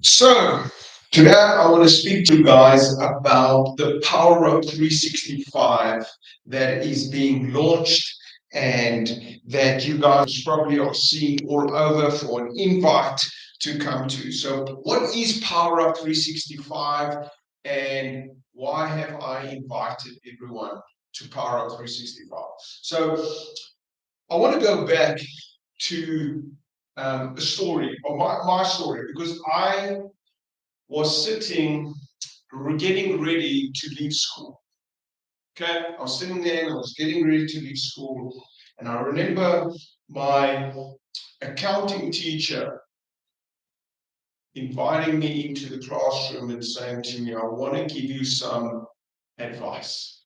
So, today I want to speak to you guys about the Power Up 365 that is being launched and that you guys probably are seeing all over for an invite to come to. So, what is Power Up 365 and why have I invited everyone to Power Up 365? So, I want to go back to a story, or my story, because I was sitting, getting ready to leave school. Okay, I was sitting there and I was getting ready to leave school, and I remember my accounting teacher inviting me into the classroom and saying to me, I want to give you some advice.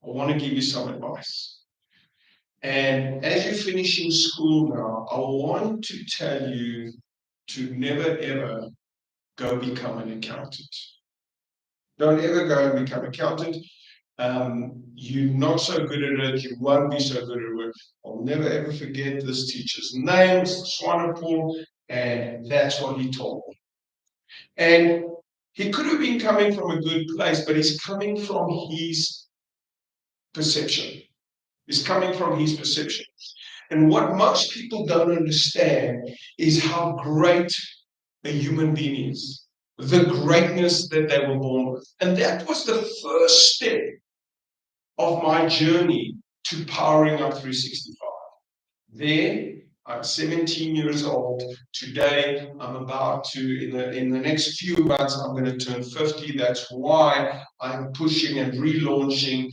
I want to give you some advice. And as you're finishing school now, I want to tell you to never ever go become an accountant. Don't ever go and become an accountant. You're not so good at it, you won't be so good at it. I'll never ever forget this teacher's name, Swanepoel, and that's what he told me. And he could have been coming from a good place, but he's coming from his perception. He's coming from his perception. And what most people don't understand is how great a human being is, the greatness that they were born with. And that was the first step of my journey to powering up 365. There, I'm 17 years old. Today, I'm about to, in the next few months, I'm going to turn 50. That's why I'm pushing and relaunching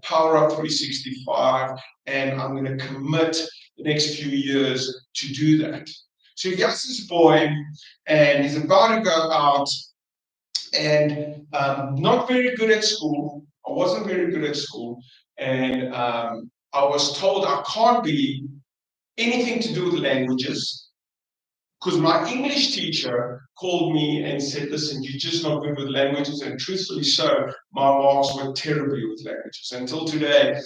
Power Up 365, and I'm going to commit the next few years to do that. So here's this boy, and he's about to go out and not very good at school. I wasn't very good at school, and I was told I can't be anything to do with languages because my English teacher called me and said, "Listen, you're just not good with languages." And truthfully, so my marks were terribly with languages until today.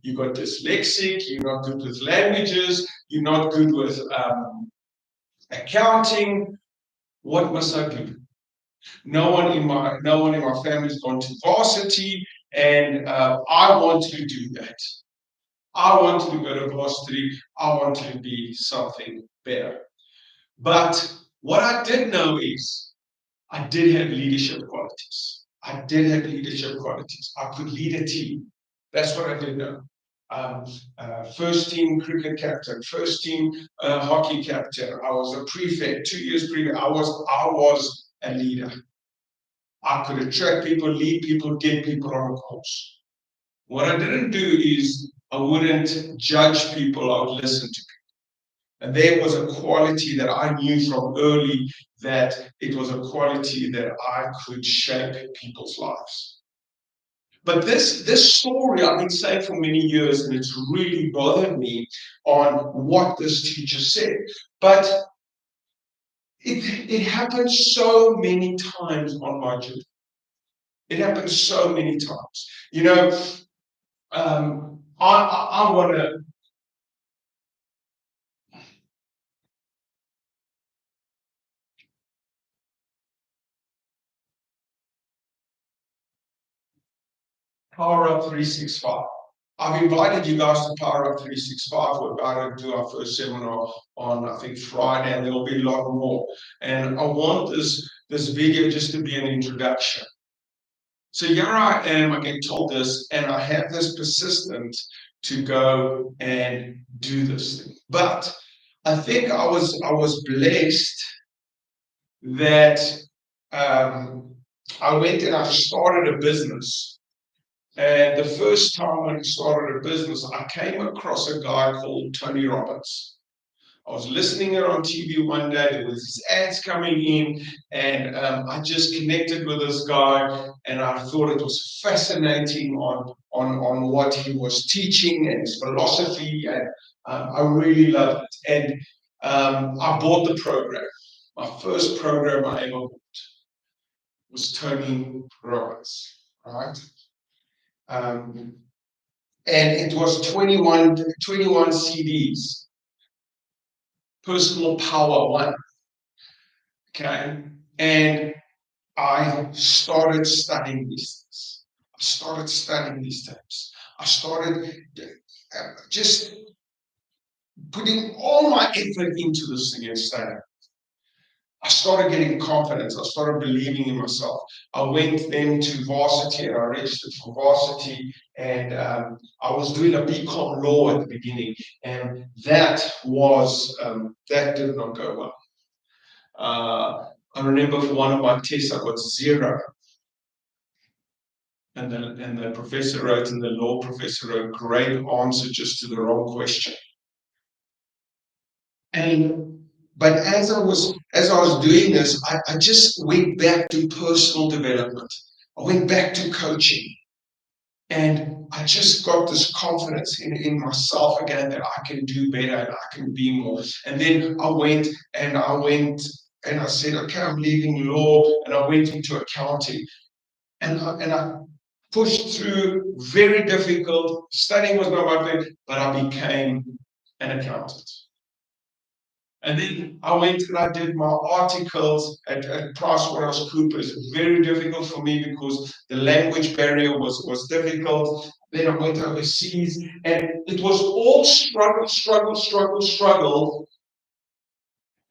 You got dyslexic. You're not good with languages. You're not good with accounting. What must I do? No one in my family's gone to varsity, and I wanted to do that. I wanted to go to varsity. I wanted to be something better. But what I did know is I did have leadership qualities. I did have leadership qualities. I could lead a team. That's what I did know. Um, First team cricket captain, first team hockey captain. I was a prefect, 2 years prefect. I was a leader. I could attract people, lead people, get people on a course. What I didn't do is I wouldn't judge people, I would listen to people. And there was a quality that I knew from early that it was a quality that I could shape people's lives. But this story I've been saying for many years, and it's really bothered me on what this teacher said. But it happened so many times on my journey. It happens so many times. I want to Power Up 365. I've invited you guys to Power Up 365. We're about to do our first seminar on, I think, Friday, and there'll be a lot more. And I want this video just to be an introduction. So here I am, I get told this, and I have this persistence to go and do this thing. But I think I was blessed that I went and I started a business. And the first time I started a business, I came across a guy called Tony Robbins. I was listening here on TV one day. There was these ads coming in, and I just connected with this guy, and I thought it was fascinating on what he was teaching and his philosophy, and I really loved it. And I bought the program. My first program I ever bought was Tony Robbins, right? Um, and it was 21 CDs, Personal Power One. Okay. And I started studying these things. I started studying these things. I started just putting all my effort into this thing and studying. I started getting confidence. I started believing in myself. I went then to varsity and I registered for varsity. And I was doing a BCom law at the beginning, and that did not go well. I remember for one of my tests I got 0, and the professor wrote, and the law professor wrote, great answer just to the wrong question. And but as I was doing this, I just went back to personal development. I went back to coaching, and I just got this confidence in myself again that I can do better and I can be more. And then I said, okay, I'm leaving law, and I went into accounting, and I pushed through. Very difficult. Studying was not my thing, but I became an accountant. And then I went and I did my articles at PricewaterhouseCoopers. Very difficult for me because the language barrier was difficult. Then I went overseas, and it was all struggle.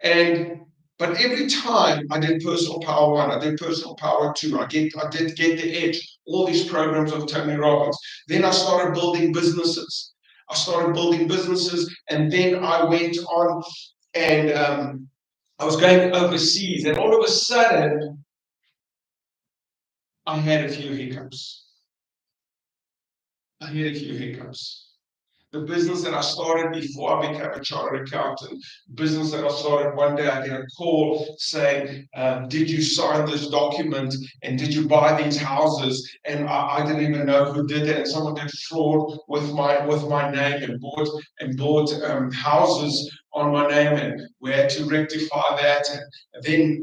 And but every time I did personal power 1, I did personal power 2, I did get the edge, all these programs of Tony Robbins. Then I started building businesses. And then I went on, and I was going overseas, and all of a sudden I had a few hiccups. The business that I started before I became a chartered accountant, business that I started, one day I get a call saying, did you sign this document, and did you buy these houses? And I didn't even know who did it, and someone did fraud with my name and bought houses on my name, and we had to rectify that. And then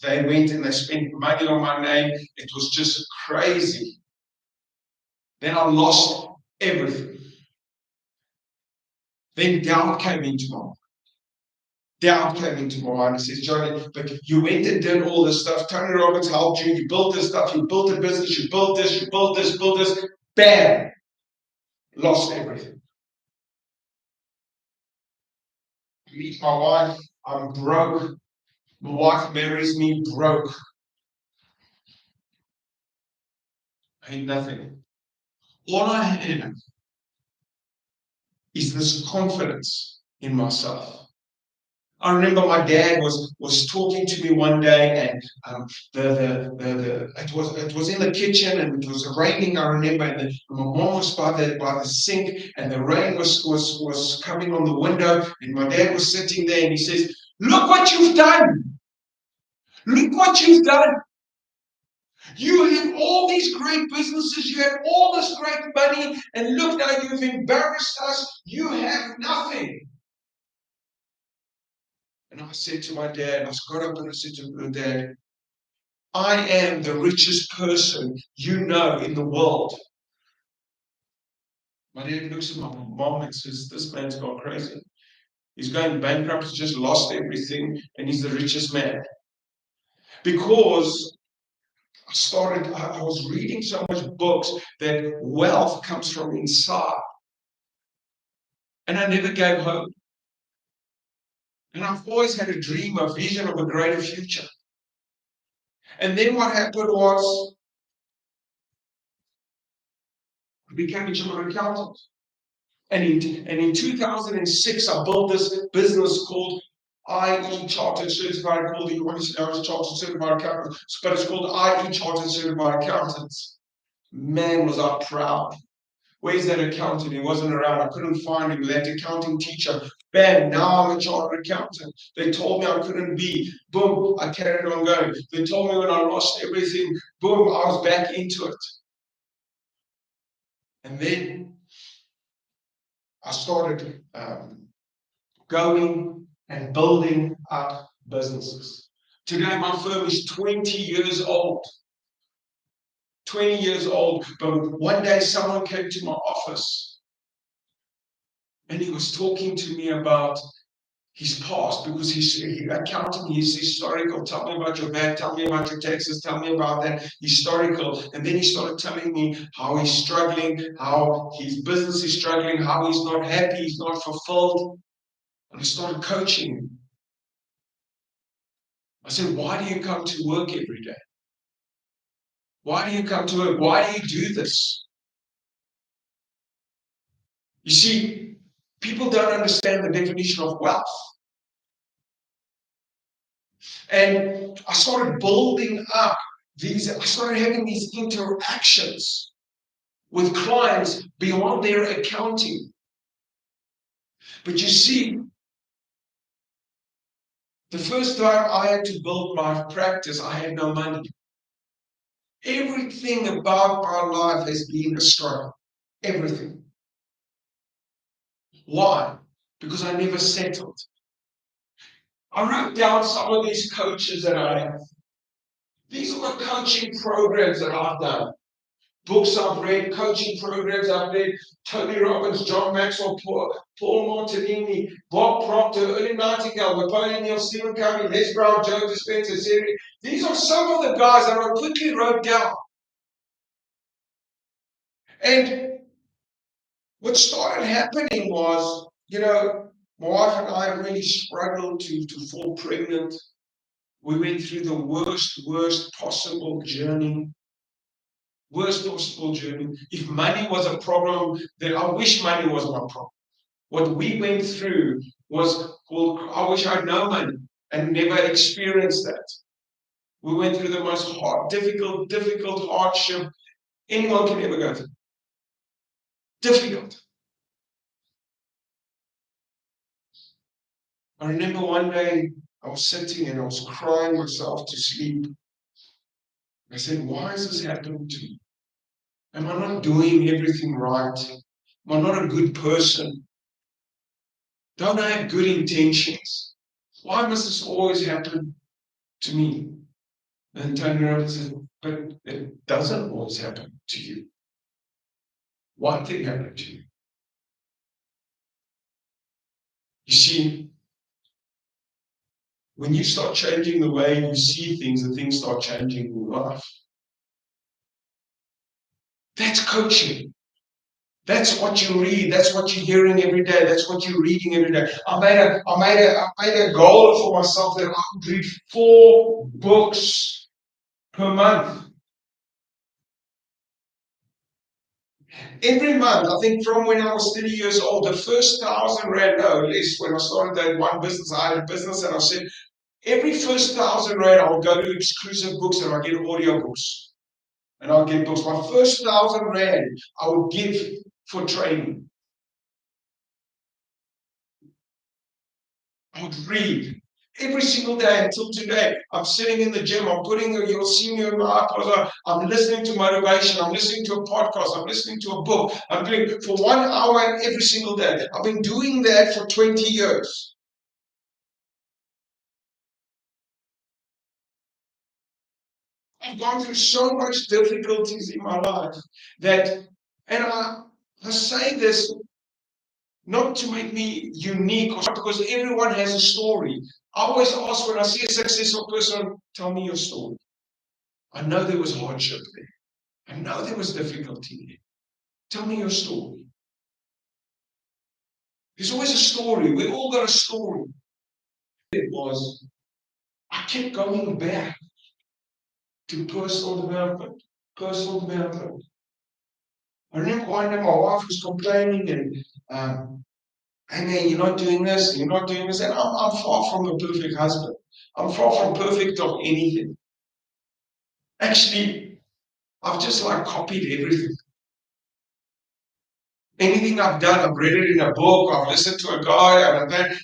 they went and they spent money on my name. It was just crazy. Then I lost everything. Then doubt came into my mind. And says, Johnny, but you went and did all this stuff. Tony Robbins helped you. You built this stuff. You built a business. You built this. Bam! Lost everything. I meet my wife. I'm broke. My wife marries me broke. I had nothing. All I had is this confidence in myself. I remember my dad was talking to me one day, and it was in the kitchen, and it was raining. I remember, and my mom was by the sink, and the rain was coming on the window, and my dad was sitting there, and he says, "Look what you've done! Look what you've done! You have all these great businesses, you have all this great money, and look now, you've embarrassed us. You have nothing." And I said to my dad, I got up and I said to my dad, I am the richest person you know in the world. My dad looks at my mom and says, this man's gone crazy. He's going bankrupt, he's just lost everything, and he's the richest man. Because I was reading so much books that wealth comes from inside. And I never gave hope. And I've always had a dream, a vision of a greater future. And then what happened was I became a chartered accountant. And in 2006, I built this business called IE Chartered Certified, called the obviously I was Chartered Certified Accountant, but it's called IE Chartered Certified Accountants. Man, was I proud. Where's that accountant? He wasn't around. I couldn't find him. That accounting teacher. Bam, now I'm a chartered accountant. They told me I couldn't be. Boom, I carried on going. They told me when I lost everything, boom, I was back into it. And then I started going and building up businesses. Today, my firm is 20 years old. 20 years old. But one day, someone came to my office, and he was talking to me about his past, because he accounting his historical. Tell me about your VAT, tell me about your taxes, tell me about that historical. And then he started telling me how he's struggling, how his business is struggling, how he's not happy, he's not fulfilled. And I started coaching him. I said, why do you come to work every day? Why do you come to work? Why do you do this? You see, people don't understand the definition of wealth. And I started building up I started having these interactions with clients beyond their accounting. But you see, the first time I had to build my practice, I had no money. Everything about my life has been a struggle. Everything. Why? Because I never settled. I wrote down some of these coaches that I have. These are the coaching programs that I've done. Books I've read, coaching programs I've read, Tony Robbins, John Maxwell, Paul Martinini, Bob Proctor, Ernie Nightingale, Napoleon Hill, Stephen Covey, Les Brown, Joe Dispenza, Siri. These are some of the guys that I quickly wrote down. And what started happening was, my wife and I really struggled to fall pregnant. We went through the worst possible journey. Worst possible journey. If money was a problem, then I wish money was my problem. What we went through was, well, I wish I had no money and never experienced that. We went through the most difficult hardship anyone can ever go through. Difficult. I remember one day I was sitting and I was crying myself to sleep. I said, why is this happening to me? Am I not doing everything right? Am I not a good person? Don't I have good intentions? Why must this always happen to me? And Tony Robbins says, but it doesn't always happen to you. One thing happened to you. You see, when you start changing the way you see things, the things start changing in your life. That's coaching. That's what you read. That's what you're hearing every day. That's what you're reading every day. I made a goal for myself that I would read 4 books per month. Every month, I think from when I was 30 years old, the first 1,000 rand, no, at least when I started that one business, I had a business and I said, every first 1,000 rand, I'll go to exclusive books and I'll get audio books. And I'll get books. My first 1,000 rand, I would give for training. I would read every single day until today. I'm sitting in the gym. You'll see me on my iPod. I'm listening to motivation. I'm listening to a podcast. I'm listening to a book. I'm doing it for 1 hour every single day. I've been doing that for 20 years. I've gone through so much difficulties in my life and I say this not to make me unique, because everyone has a story. I always ask when I see a successful person, tell me your story. I know there was hardship there. I know there was difficulty there. Tell me your story. There's always a story. We all got a story. It was, I kept going back to personal development. Personal development. I remember one day my wife was complaining hey man, you're not doing this, you're not doing this. And I'm far from a perfect husband. I'm far from perfect of anything. Actually, I've just copied everything. Anything I've done, I've read it in a book, I've listened to a guy,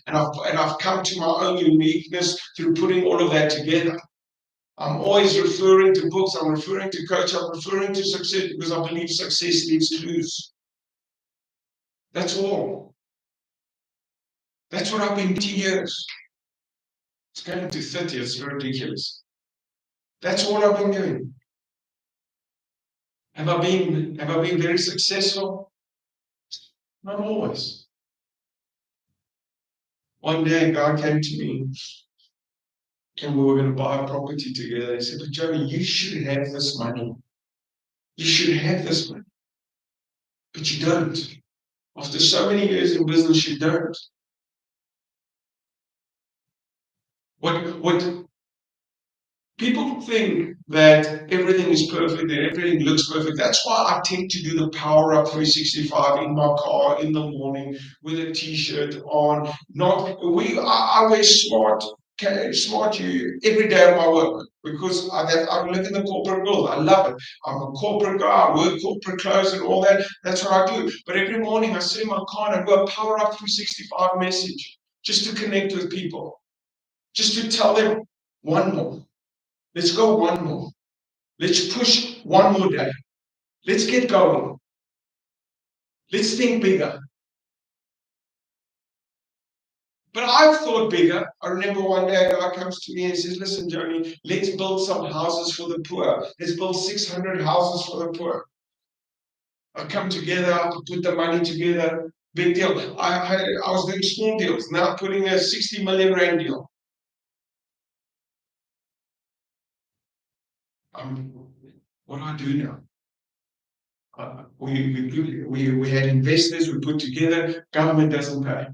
and I've come to my own uniqueness through putting all of that together. I'm always referring to books, I'm referring to coach, I'm referring to success because I believe success leaves clues. That's all. That's what I've been 20 years. It's going to 30, it's ridiculous. That's all I've been doing. Have I been very successful? Not always. One day a guy came to me and we were going to buy a property together. He said, but Johnny, you should have this money. You should have this money, but you don't. After so many years in business, you don't. What people think that everything is perfect, that everything looks perfect. That's why I tend to do the Power Up 365 in my car in the morning with a t-shirt on. I wear smart, smart every day of my work because I live in the corporate world. I love it. I'm a corporate guy. I work corporate clothes and all that. That's what I do. But every morning I sit in my car and I do a Power Up 365 message just to connect with people, just to tell them one more. Let's go one more. Let's push one more day. Let's get going. Let's think bigger. But I've thought bigger. I remember one day a guy comes to me and says, listen, Johnny, let's build some houses for the poor. Let's build 600 houses for the poor. I come together, I put the money together. Big deal. I was doing small deals, now putting a 60 million rand deal. What do I do now? We had investors we put together, government doesn't pay.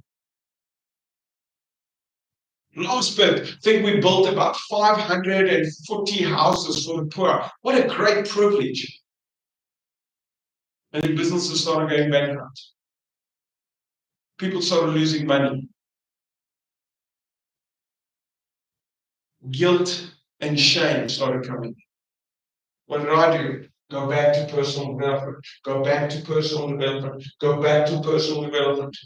Last bit, I think we built about 540 houses for the poor. What a great privilege. And then businesses started going bankrupt. People started losing money. Guilt and shame started coming. What did I do? Go back to personal development. Go back to personal development. Go back to personal development.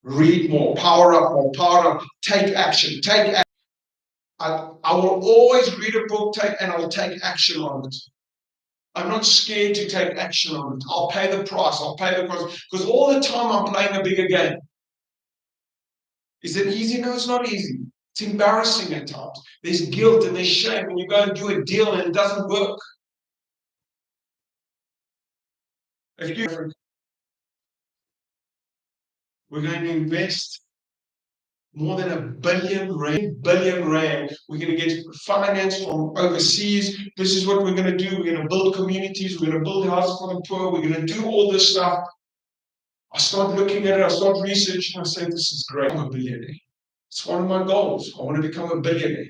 Read more, power up more, power up. Take action. Take action. I will always read a book, and I'll take action on it. I'm not scared to take action on it. I'll pay the price. I'll pay the price. Because all the time I'm playing a bigger game. Is it easy? No, it's not easy. It's embarrassing at times. There's guilt and there's shame when you go and do a deal and it doesn't work. If you, we're going to invest more than a billion rand. We're going to get finance from overseas. This is what we're going to do. We're going to build communities. We're going to build houses for the poor. We're going to do all this stuff. I start looking at it. I start researching. I say, this is great. I'm a billionaire. It's one of my goals. I want to become a billionaire.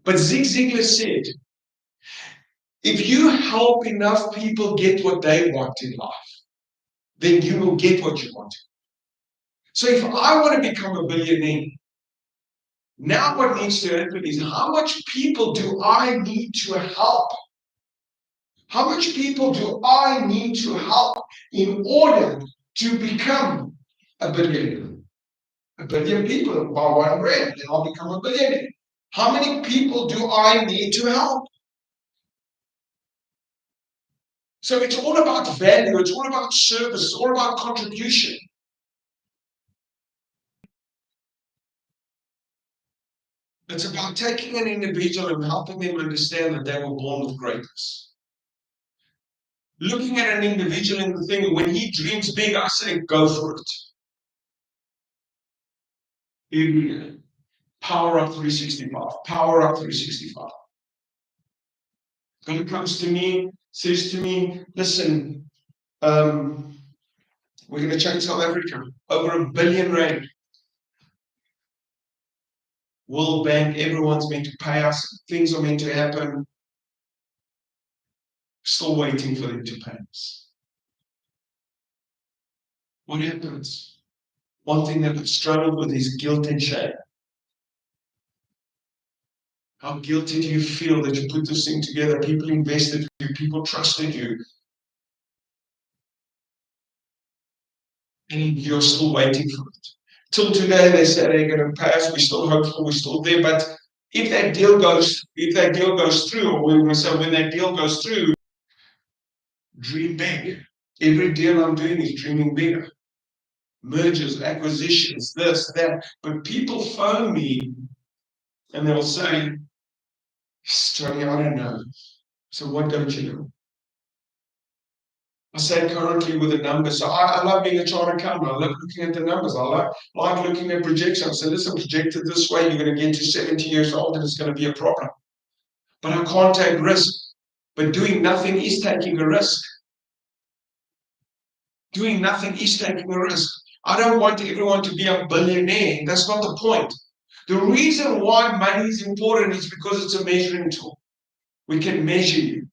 But Zig Ziglar said, if you help enough people get what they want in life, then you will get what you want. So if I want to become a billionaire, now what needs to happen is how much people do I need to help? How much people do I need to help in order to become a billionaire? A billion people buy one rand, then I'll become a billionaire. How many people do I need to help? So it's all about value, it's all about service, it's all about contribution. It's about taking an individual and helping them understand that they were born with greatness. Looking at an individual and the thing, when he dreams big, I say, go for it. Every day. Power Up 365. Power Up 365. God comes to me, says to me, listen, we're going to change South Africa. Over a billion rand. World Bank, everyone's meant to pay us. Things are meant to happen. Still waiting for them to pay us. What happens? One thing that I've struggled with is guilt and shame. How guilty do you feel that you put this thing together? People invested in you, people trusted you, and you're still waiting for it. Till today, they say they're going to pass. We're still hopeful. We're still there. But if that deal goes through, or we will say when that deal goes through, dream big. Every deal I'm doing is dreaming bigger. Mergers, acquisitions, this, that. But people phone me and they'll say, Johnny, I don't know. So what don't you know? I say currently with the numbers. So I love being a chartered accountant. I love looking at the numbers. I like looking at projections. So listen, projected this way, you're going to get to 70 years old and it's going to be a problem. But I can't take risk. But doing nothing is taking a risk. Doing nothing is taking a risk. I don't want everyone to be a billionaire. That's not the point. The reason why money is important is because it's a measuring tool. We can measure you.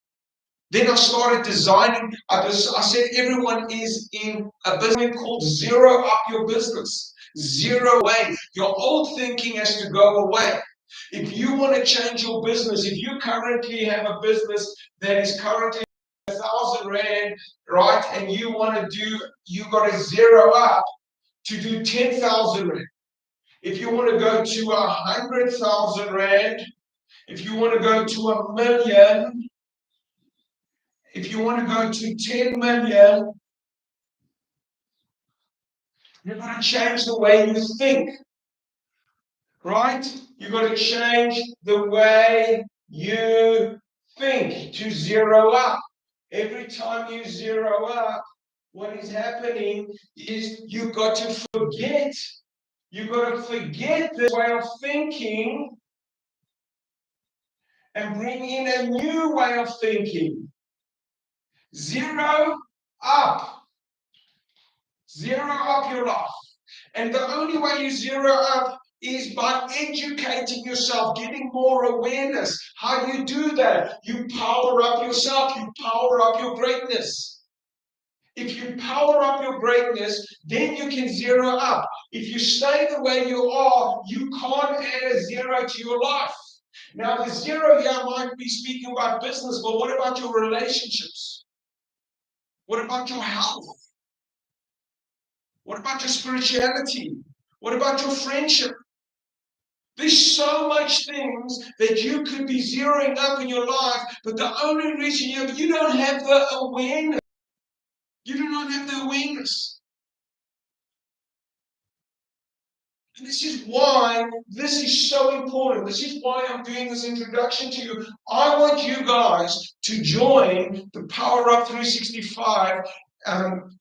Then I started designing. I said everyone is in a business called zero up your business. Zero away. Your old thinking has to go away. If you want to change your business, if you currently have a business that is currently 1,000 Rand, right, and you got to zero up to do 10,000 Rand. If you want to go to 100,000 Rand, if you want to go to 1,000,000, if you want to go to 10 million, you've got to change the way you think, right? You've got to change the way you think to zero up. Every time you zero up, what is happening is you've got to forget. You've got to forget this way of thinking and bring in a new way of thinking. Zero up. Zero up your life. And the only way you zero up is by educating yourself, getting more awareness. How do you do that? You power up yourself. You power up your greatness. If you power up your greatness, then you can zero up. If you stay the way you are, you can't add a zero to your life. Now, the zero here might be speaking about business, but what about your relationships? What about your health? What about your spirituality? What about your friendship? There's so much things that you could be zeroing up in your life, but the only reason you don't have the awareness. You do not have the awareness. And this is why this is so important. This is why I'm doing this introduction to you. I want you guys to join the Power Up 365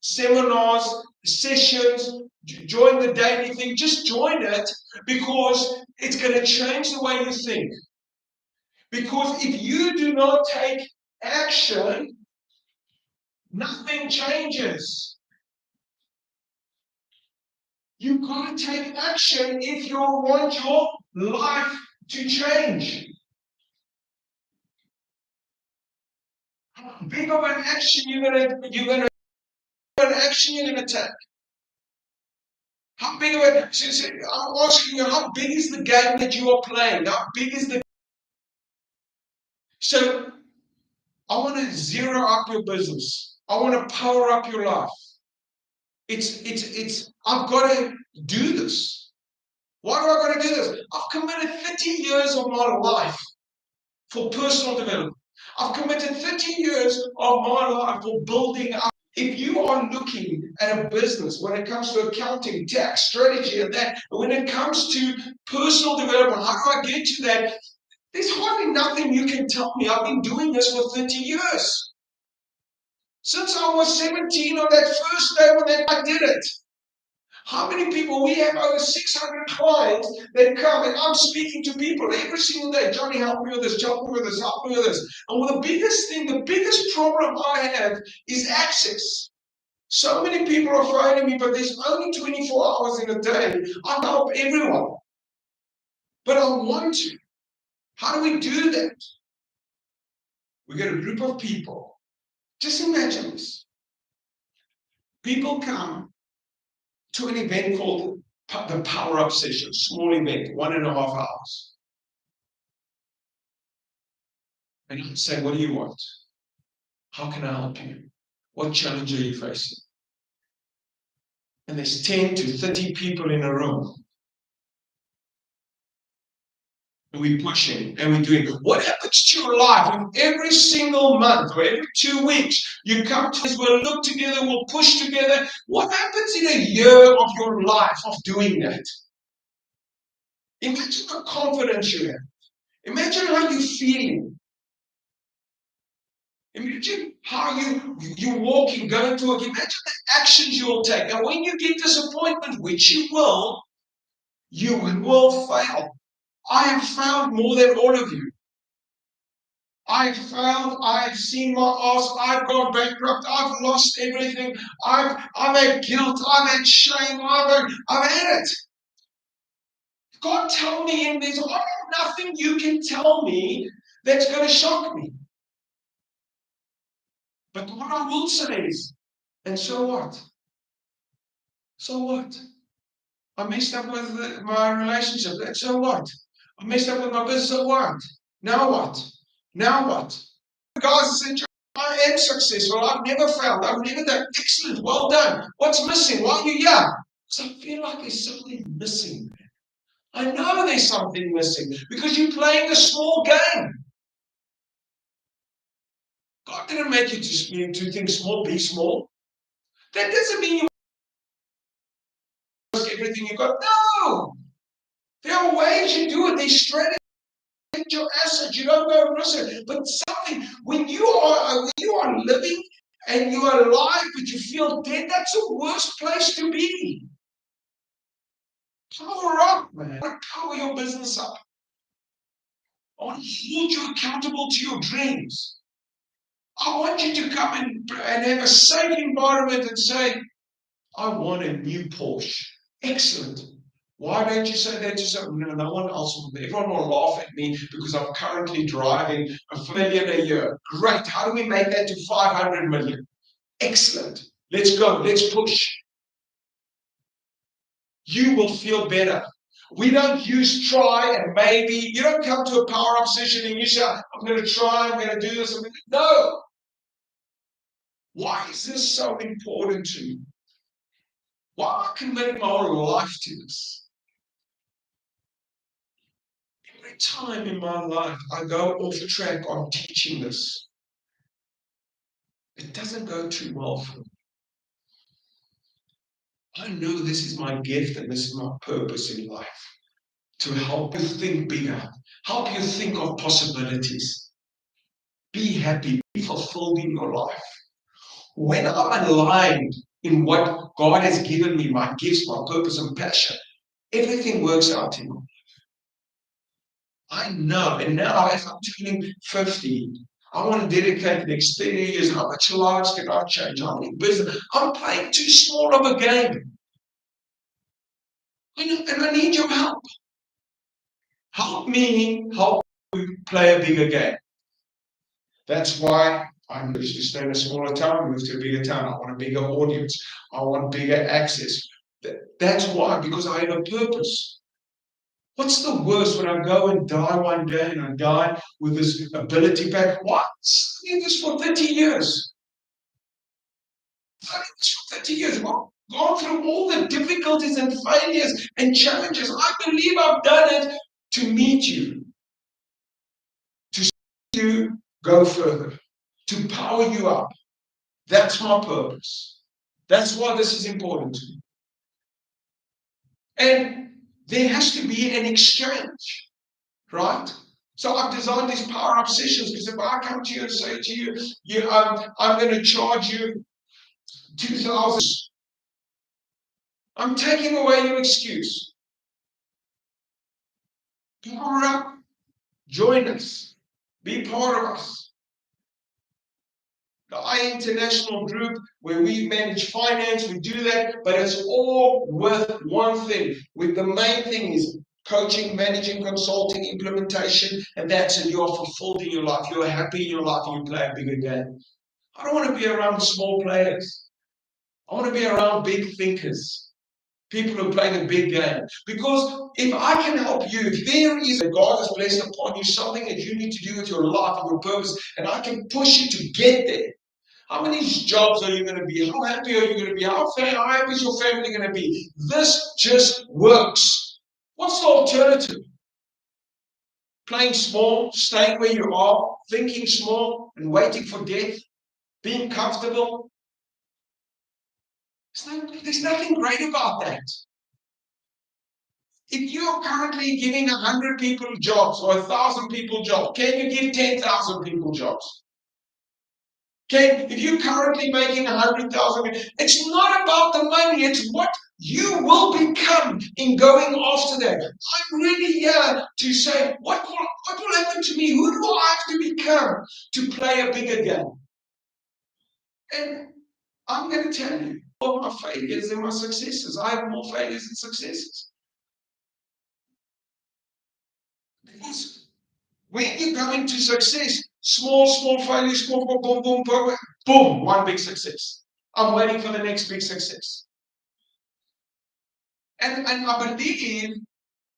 seminars, sessions, join the daily thing. Just join it because it's going to change the way you think. Because if you do not take action, nothing changes. You've got to take action if you want your life to change. How big of an action you're gonna take? How big of it? I'm asking you, how big is the game that you are playing? How big is the? So I want to zero up your business. I want to power up your life. I've got to do this. Why do I got to do this? I've committed 30 years of my life for personal development. I've committed 30 years of my life for building up. If you are looking at a business when it comes to accounting, tax, strategy, and that, when it comes to personal development, how do I get to that? There's hardly nothing you can tell me. I've been doing this for 30 years. Since I was 17 on that first day when I did it. How many people? We have over 600 clients that come, and I'm speaking to people every single day. Johnny, help me with this, help me with this, help me with this. And the biggest thing, the biggest problem I have is access. So many people are phoning me, but there's only 24 hours in a day. I help everyone. But I want to. How do we do that? We get a group of people. Just imagine this. People come to an event called the Power Up Session, small event, 1.5 hours. And you say, what do you want? How can I help you? What challenge are you facing? And there's 10 to 30 people in a room. And we're pushing and we're doing. What happens to your life if every single month or every 2 weeks you come to us, we'll look together, we'll push together? What happens in a year of your life of doing that? Imagine the confidence you have. Imagine how you're feeling. Imagine how you're walking, going to work. Imagine the actions you'll take. And when you get disappointment, which you will fail. I have found more than all of you. I've seen my ass, I've gone bankrupt, I've lost everything, I've had guilt, I've had shame, I've had it. God tell me in this, nothing you can tell me that's going to shock me. But what I will say is, and so what? So what? I messed up with my relationship. So what? I messed up with my business. So what? Now what? Now what? Guys said, I am successful. I've never failed. I've never done excellent. Well done. What's missing? Why are you here? Because I feel like there's something missing. I know there's something missing because you're playing a small game. God didn't make you to think small, be small. That doesn't mean you risk everything you got. No! There are ways you do it. There's strategies. Your asset, you don't go and risk it. But something, when you are living and you are alive, but you feel dead, that's the worst place to be. Power up, man. I want to power your business up. I want to hold you accountable to your dreams. I want you to come and have a safe environment and say, I want a new Porsche. Excellent. Why don't you say that to someone? No one else will. Everyone will laugh at me because I'm currently driving $1 million a year. Great. How do we make that to 500 million? Excellent. Let's go. Let's push. You will feel better. We don't use try and maybe. You don't come to a power up session and you say, I'm going to try, I'm going to do this. No. Why is this so important to you? Why am I committing my whole life to this? Every time in my life I go off track on teaching this, it doesn't go too well for me. I know this is my gift and this is my purpose in life. To help you think bigger, help you think of possibilities. Be happy, be fulfilled in your life. When I'm aligned in what God has given me, my gifts, my purpose and passion, everything works out in me. I know, and now as I'm turning 50, I want to dedicate the next 30 years. How much lives can I change? How many business? I'm playing too small of a game. And I need your help. Help me help you play a bigger game. That's why I'm used to stay in a smaller town, move to a bigger town. I want a bigger audience. I want bigger access. That's why, because I have a purpose. What's the worst when I go and die one day and I die with this ability back? What? Studying this for 30 years. Studying this for 30 years. Well, gone through all the difficulties and failures and challenges. I believe I've done it to meet you, to see you go further, to power you up. That's my purpose. That's why this is important to me. And there has to be an exchange, right? So I've designed these power up sessions because if I come to you and say to you, I'm going to charge you 2,000, I'm taking away your excuse. Power up, join us, be part of us. The I International Group, where we manage finance, we do that, but it's all with one thing. With the main thing is coaching, managing, consulting, implementation, and that's it. You are fulfilled in your life. You are happy in your life, and you play a bigger game. I don't want to be around small players. I want to be around big thinkers, people who play the big game. Because if I can help you, if there is a God has blessed upon you, something that you need to do with your life and your purpose, and I can push you to get there. How many jobs are you going to be? How happy are you going to be? How happy is your family going to be? This just works. What's the alternative? Playing small, staying where you are, thinking small, and waiting for death, being comfortable. There's nothing great about that. If you're currently giving 100 people jobs or 1,000 people jobs, can you give 10,000 people jobs? Okay, if you're currently making 100,000, it's not about the money, it's what you will become in going after that. I'm really here to say, what will happen to me? Who do I have to become to play a bigger game? And I'm going to tell you, more my failures than my successes. I have more failures than successes. Because when you go into success, small failures, boom, boom, boom, boom, boom, one big success. I'm waiting for the next big success. And I believe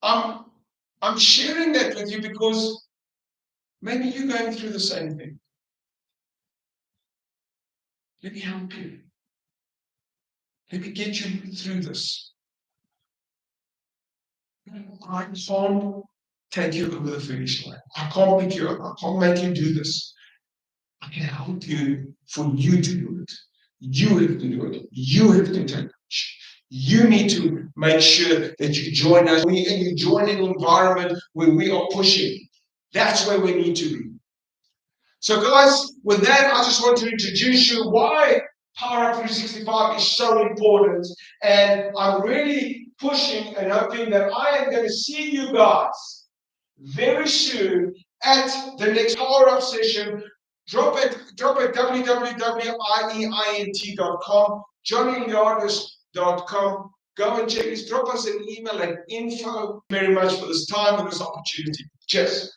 I'm sharing that with you because maybe you're going through the same thing. Let me help you. Let me get you through this. I can't take you over the finish line. I can't pick you up. I can't make you do this. I can help you for you to do it. You have to do it. You have to take action. You need to make sure that you join us and you join an environment where we are pushing. That's where we need to be. So, guys, with that, I just want to introduce you why Power Up 365 is so important. And I'm really pushing and hoping that I am going to see you guys very soon at the next Power Up session. Drop at www.ieint.com, johnnyeliades.com. Go and check this. Drop us an email at info. Very much for this time and this opportunity. Cheers.